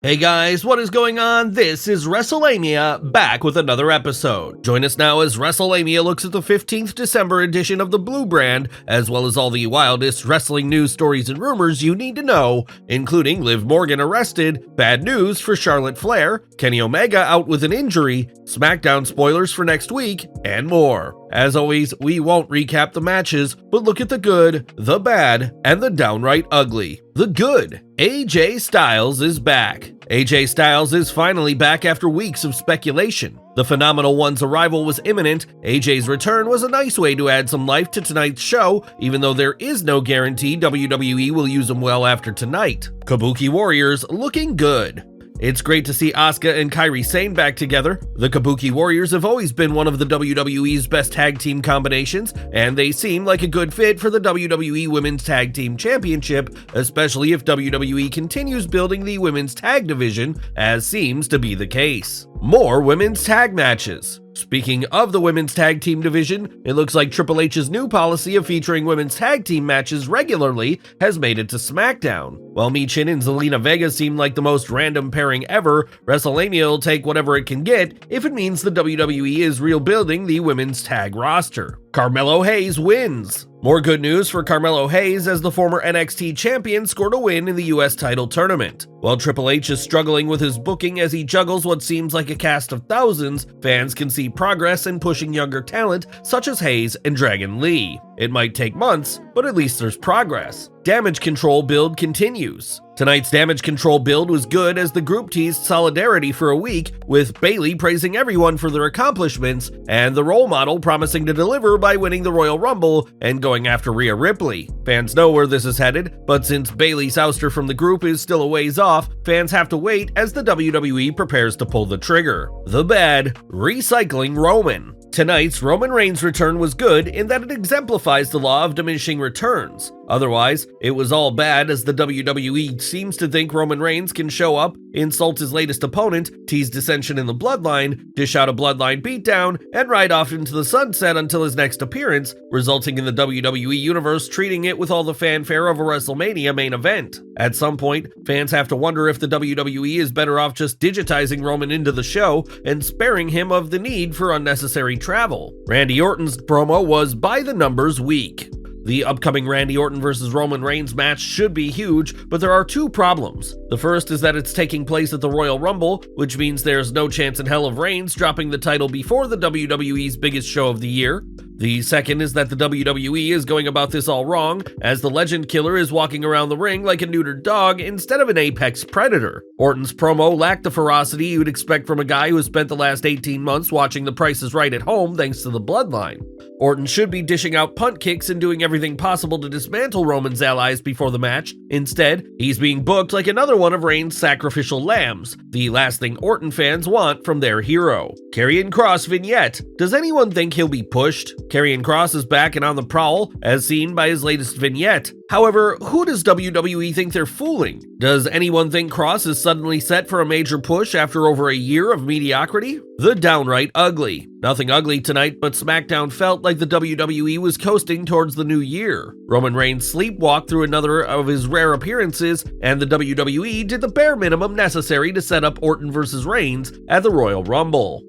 Hey guys, what is going on? This is Wrestlelamia, back with another episode. Join us now as Wrestlelamia looks at the 15th December edition of the Blue Brand, as well as all the wildest wrestling news, stories, and rumors you need to know, including Liv Morgan arrested, bad news for Charlotte Flair, Kenny Omega out with an injury, Smackdown spoilers for next week, and more. As always, we won't recap the matches, but look at the good, the bad, and the downright ugly. The good. AJ Styles is back. AJ Styles is finally back after weeks of speculation. The Phenomenal One's arrival was imminent. AJ's return was a nice way to add some life to tonight's show, even though there is no guarantee WWE will use him well after tonight. Kabuki Warriors looking good. It's great to see Asuka and Kairi Sane back together. The Kabuki Warriors have always been one of the WWE's best tag team combinations, and they seem like a good fit for the WWE Women's Tag Team Championship, especially if WWE continues building the women's tag division, as seems to be the case. More women's tag matches. Speaking of the women's tag team division, it looks like Triple H's new policy of featuring women's tag team matches regularly has made it to Smackdown. While Michin and Zelina Vega seem like the most random pairing ever, Wrestlelamia will take whatever it can get if it means the WWE is rebuilding the women's tag roster. Carmelo Hayes wins. More good news for Carmelo Hayes, as the former NXT champion scored a win in the US title tournament. While Triple H is struggling with his booking as he juggles what seems like a cast of thousands, fans can see progress in pushing younger talent such as Hayes and Dragon Lee. It might take months, but at least there's progress. Damage Control build continues. Tonight's Damage Control build was good as the group teased solidarity for a week, with Bayley praising everyone for their accomplishments and the role model promising to deliver by winning the Royal Rumble and going after Rhea Ripley. Fans know where this is headed, but since Bayley's ouster from the group is still a ways off, fans have to wait as the WWE prepares to pull the trigger. The bad, recycling Roman. Tonight's Roman Reigns return was good in that it exemplifies the law of diminishing returns. Otherwise, it was all bad, as the WWE seems to think Roman Reigns can show up, insult his latest opponent, tease dissension in the bloodline, dish out a bloodline beatdown, and ride off into the sunset until his next appearance, resulting in the WWE Universe treating it with all the fanfare of a WrestleMania main event. At some point, fans have to wonder if the WWE is better off just digitizing Roman into the show and sparing him of the need for unnecessary travel. Randy Orton's promo was by the numbers weak. The upcoming Randy Orton vs. Roman Reigns match should be huge, but there are two problems. The first is that it's taking place at the Royal Rumble, which means there's no chance in hell of Reigns dropping the title before the WWE's biggest show of the year. The second is that the WWE is going about this all wrong, as the Legend Killer is walking around the ring like a neutered dog instead of an apex predator. Orton's promo lacked the ferocity you'd expect from a guy who has spent the last 18 months watching The Price is Right at home thanks to the bloodline. Orton should be dishing out punt kicks and doing everything possible to dismantle Roman's allies before the match. Instead, he's being booked like another one of Reigns' sacrificial lambs, the last thing Orton fans want from their hero. Karrion Kross vignette. Does anyone think he'll be pushed? Karrion Kross is back and on the prowl, as seen by his latest vignette. However, who does WWE think they're fooling? Does anyone think Kross is suddenly set for a major push after over a year of mediocrity? The downright ugly. Nothing ugly tonight, but Smackdown felt like the WWE was coasting towards the new year. Roman Reigns sleepwalked through another of his rare appearances, and the WWE did the bare minimum necessary to set up Orton vs. Reigns at the Royal Rumble.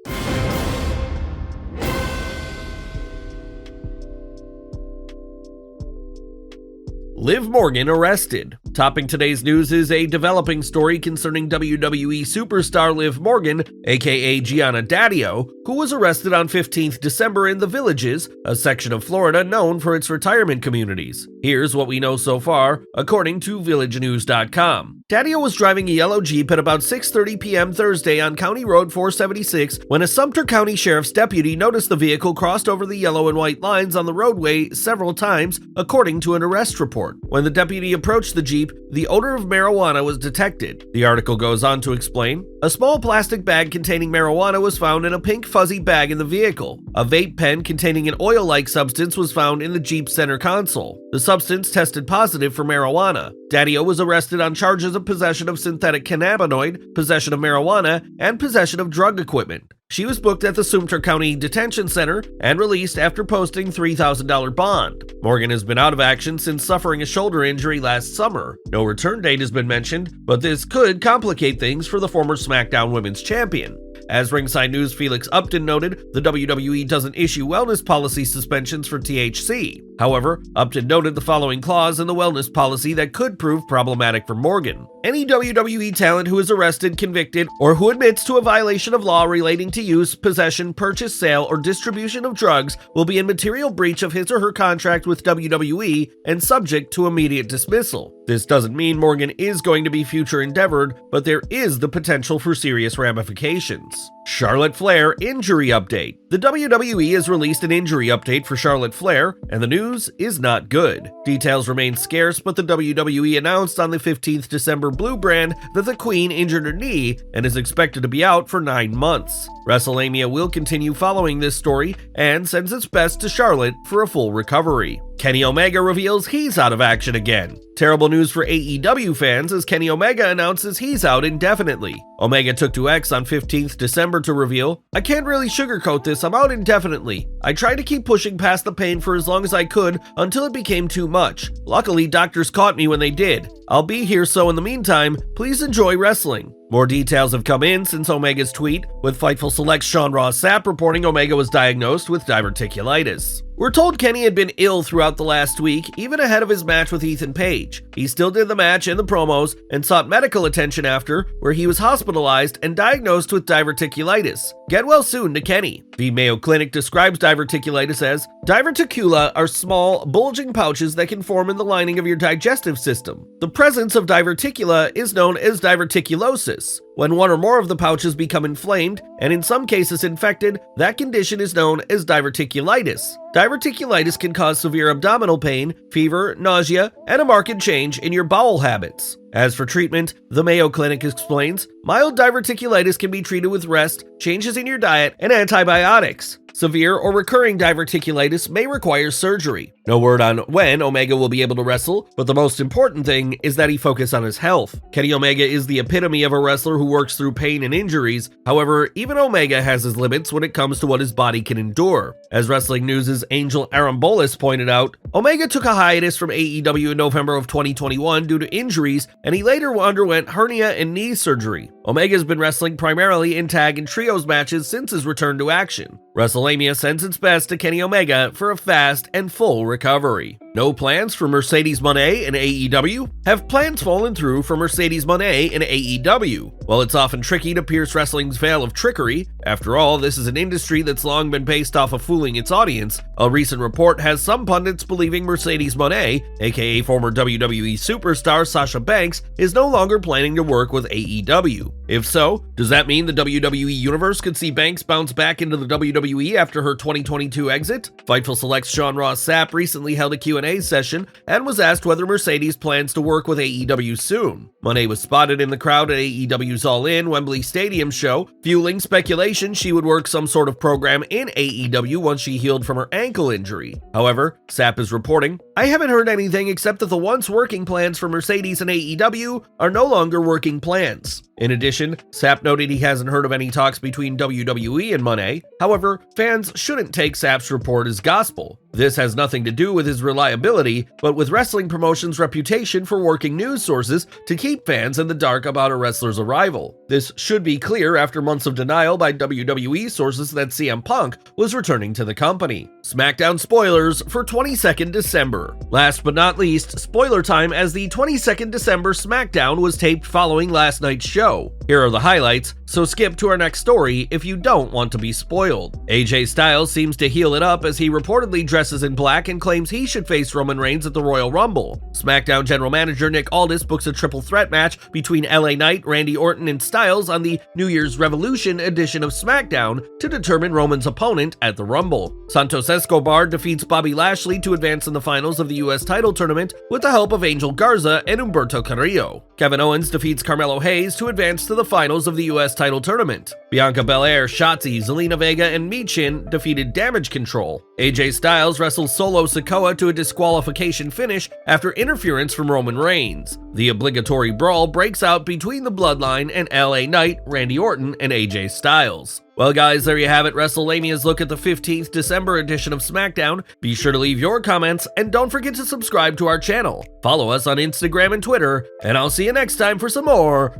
Liv Morgan arrested. Topping today's news is a developing story concerning WWE superstar Liv Morgan, aka Gianna Daddio, who was arrested on 15th December in the Villages, a section of Florida known for its retirement communities. Here's what we know so far, according to VillageNews.com. Daddio was driving a yellow Jeep at about 6:30 p.m. Thursday on County Road 476 when a Sumter County Sheriff's deputy noticed the vehicle crossed over the yellow and white lines on the roadway several times, according to an arrest report. When the deputy approached the Jeep, the odor of marijuana was detected. The article goes on to explain, a small plastic bag containing marijuana was found in a pink fuzzy bag in the vehicle. A vape pen containing an oil-like substance was found in the Jeep's center console. The substance tested positive for marijuana. Daddio was arrested on charges of of possession of synthetic cannabinoid, possession of marijuana, and possession of drug equipment. She was booked at the Sumter County Detention Center and released after posting $3,000 bond. Morgan has been out of action since suffering a shoulder injury last summer. No return date has been mentioned, but this could complicate things for the former SmackDown Women's Champion. As Ringside News' Felix Upton noted, the WWE doesn't issue wellness policy suspensions for THC. However, Upton noted the following clause in the wellness policy that could prove problematic for Morgan. Any WWE talent who is arrested, convicted, or who admits to a violation of law relating to use, possession, purchase, sale, or distribution of drugs will be in material breach of his or her contract with WWE and subject to immediate dismissal. This doesn't mean Morgan is going to be future endeavored, but there is the potential for serious ramifications. Charlotte Flair injury update. The WWE has released an injury update for Charlotte Flair, and the news is not good. Details remain scarce, but the WWE announced on the 15th December Blue brand that the Queen injured her knee and is expected to be out for 9 months. Wrestlelamia will continue following this story and sends its best to Charlotte for a full recovery. Kenny Omega reveals he's out of action again. Terrible news for AEW fans as Kenny Omega announces he's out indefinitely. Omega took to X on 15th December to reveal, "I can't really sugarcoat this, I'm out indefinitely. I tried to keep pushing past the pain for as long as I could until it became too much. Luckily, doctors caught me when they did. I'll be here, so in the meantime, please enjoy wrestling." More details have come in since Omega's tweet, with Fightful Select's Sean Ross Sapp reporting Omega was diagnosed with diverticulitis. We're told Kenny had been ill throughout the last week, even ahead of his match with Ethan Page. He still did the match and the promos and sought medical attention after, where he was hospitalized and diagnosed with diverticulitis. Get well soon to Kenny. The Mayo Clinic describes diverticulitis as, diverticula are small, bulging pouches that can form in the lining of your digestive system. The presence of diverticula is known as diverticulosis. When one or more of the pouches become inflamed, and in some cases infected, that condition is known as diverticulitis. Diverticulitis can cause severe abdominal pain, fever, nausea, and a marked change in your bowel habits. As for treatment, the Mayo Clinic explains, mild diverticulitis can be treated with rest, changes in your diet, and antibiotics. Severe or recurring diverticulitis may require surgery. No word on when Omega will be able to wrestle, but the most important thing is that he focus on his health. Kenny Omega is the epitome of a wrestler who works through pain and injuries. However, even Omega has his limits when it comes to what his body can endure. As Wrestling News' Angel Arambolis pointed out, Omega took a hiatus from AEW in November of 2021 due to injuries, and he later underwent hernia and knee surgery. Omega's been wrestling primarily in tag and trios matches since his return to action. Wrestlelamia sends its best to Kenny Omega for a fast and full recovery. No plans for Mercedes Moné in AEW? Have plans fallen through for Mercedes Moné in AEW? While it's often tricky to pierce wrestling's veil of trickery, after all, this is an industry that's long been based off of fooling its audience, a recent report has some pundits believing Mercedes Moné, aka former WWE superstar Sasha Banks, is no longer planning to work with AEW. If so, does that mean the WWE Universe could see Banks bounce back into the WWE after her 2022 exit? Fightful Select's Sean Ross Sapp recently held a Q&A session and was asked whether Mercedes plans to work with AEW soon. Moné was spotted in the crowd at AEW's All In Wembley Stadium show, fueling speculation she would work some sort of program in AEW once she healed from her ankle injury. However, Sapp is reporting, "I haven't heard anything except that the once working plans for Mercedes and AEW are no longer working plans." In addition, Sapp noted he hasn't heard of any talks between WWE and Moné. However, fans shouldn't take Sapp's report as gospel. This has nothing to do with his reliability, but with wrestling promotion's reputation for working news sources to keep fans in the dark about a wrestler's arrival. This should be clear after months of denial by WWE sources that CM Punk was returning to the company. Smackdown spoilers for 22nd December. Last but not least, spoiler time as the 22nd December Smackdown was taped following last night's show. Here are the highlights, so skip to our next story if you don't want to be spoiled. AJ Styles seems to heel it up as he reportedly dresses in black and claims he should face Roman Reigns at the Royal Rumble. SmackDown general manager Nick Aldis books a triple threat match between LA Knight, Randy Orton, and Styles on the New Year's Revolution edition of SmackDown to determine Roman's opponent at the Rumble. Santos Escobar defeats Bobby Lashley to advance in the finals of the US title tournament with the help of Angel Garza and Humberto Carrillo. Kevin Owens defeats Carmelo Hayes to advance to the finals of the US title tournament. Bianca Belair, Shotzi, Zelina Vega, and Michin defeated Damage Control. AJ Styles Styles wrestles Solo Sikoa to a disqualification finish after interference from Roman Reigns. The obligatory brawl breaks out between the Bloodline and LA Knight, Randy Orton, and AJ Styles. Well guys, there you have it, WrestleLamia's look at the 15th December edition of Smackdown. Be sure to leave your comments, and don't forget to subscribe to our channel. Follow us on Instagram and Twitter, and I'll see you next time for some more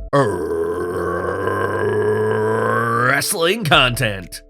wrestling content.